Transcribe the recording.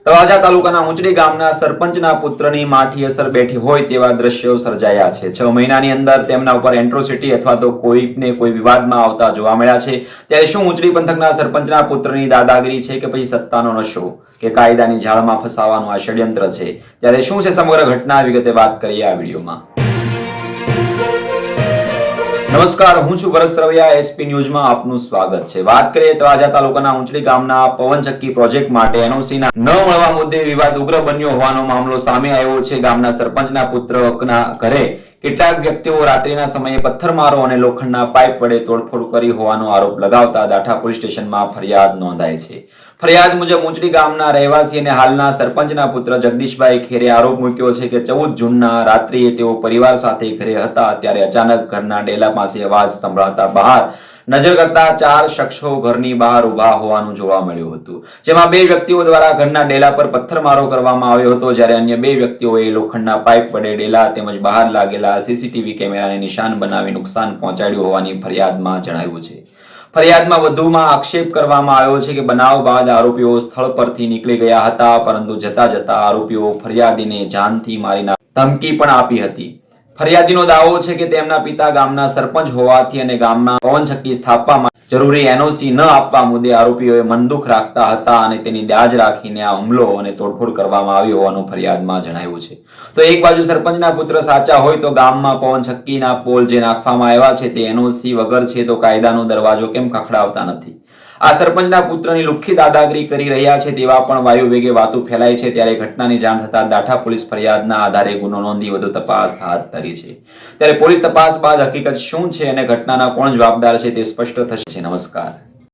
તળાજા તાલુકાના ઊંચડી ગામના સરપંચના પુત્રની માઠી અસર બેઠી હોય તેવા દ્રશ્યો સર્જાયા છે। 6 મહિનાની અંદર તેમના ઉપર એટ્રોસિટી અથવા તો કોઈને કોઈ વિવાદમાં આવતા જોવા મળ્યા છે। ત્યારે શું ઊંચડી પંથકના સરપંચના પુત્રની દાદાગીરી છે કે પછી સત્તાનો નશો કે કાયદાની જાળમાં ફસાવાનું આ ષડયંત્ર છે? ત્યારે શું છે સમગ્ર ઘટના વિગતે વાત કરીએ આ વિડીયોમાં। નમસ્કાર, હું છું ભરત સરવૈયા, એસપી ન્યૂઝમાં આપનું સ્વાગત છે। વાત કરીએ તો તળાજા તાલુકાના ઊંચડી ગામના પવનચક્કી પ્રોજેક્ટ માટે એનઓસીના ન મળવા મુદ્દે વિવાદ ઉગ્ર બન્યો હોવાનો મામલો સામે આવ્યો છે। ગામના સરપંચના પુત્રના ઘરે કેટલાક વ્યક્તિઓ રાત્રિના સમયે પથ્થરમારો અને લોખંડના પાઇપ વડે તોડફોડ કરી હોવાનો આરોપ લગાવતા દાઠા પોલીસ સ્ટેશનમાં ફરિયાદ નોંધાઈ છે। ફરિયાદ મુજબ ઊંચડી ગામના રહેવાસી અને હાલના સરપંચના પુત્ર જગદીશભાઈ ખેરે આરોપ મૂક્યો છે કે 14 જૂનના રાત્રિએ તેઓ પરિવાર સાથે ઘરે હતા ત્યારે અચાનક ઘરના ડેલા પાસે અવાજ સંભળાતા બહાર નજર કરતા 4 શખ્સો ઘરની બહાર ઊભા હોવાનું જોવા મળ્યું હતું, જેમાં 2 વ્યક્તિઓ દ્વારા ઘરના ડેલા પર પથ્થરમારો કરવામાં આવ્યો હતો, જ્યારે અન્ય 2 વ્યક્તિઓએ લોખંડના પાઇપ વડે ડેલા તેમજ બહાર લાગેલા સીસીટીવી કેમેરાને નિશાન બનાવી નુકસાન પહોંચાડ્યું હોવાની ફરિયાદમાં જણાવ્યું છે। ફરિયાદમાં વધુમાં આક્ષેપ કરવામાં આવ્યો છે કે બનાવ બાદ આરોપીઓ સ્થળ પરથી નીકળી ગયા હતા, પરંતુ જતા જતા આરોપીઓ ફરિયાદીને જાનથી મારી ધમકી પણ આપી હતી। ફરિયાદીનો દાવો છે કે તેમના પિતા ગામના સરપંચ હોવાથી અને ગામમાં પવનચક્કી સ્થાપવા માટે જરૂરી એનઓસી ન આપવા મુદ્દે આરોપીઓએ મનદુખ રાખતા હતા અને તેની દાજ રાખીને આ હુમલો અને તોડફોડ કરવામાં આવી હોવાનું ફરિયાદમાં જણાવ્યું છે। તો એક બાજુ સરપંચના પુત્ર સાચા હોય તો ગામમાં પવનચક્કીના પોલ જે નાખવામાં આવ્યા છે તે એનઓસી વગર છે, તો કાયદાનો દરવાજો કેમ ખખડાવતા નથી? આ સરપંચના પુત્રની લુખ્ખી દાદાગીરી કરી રહ્યા છે તેવા પણ વાયુ વેગે વાતો ફેલાય છે। ત્યારે ઘટનાની જાણ થતા દાઠા પોલીસ ફરિયાદના આધારે ગુનો નોંધી વધુ તપાસ હાથ ધરી છે। ત્યારે પોલીસ તપાસ બાદ હકીકત શું છે અને ઘટનાના કોણ જવાબદાર છે તે સ્પષ્ટ થશે। નમસ્કાર।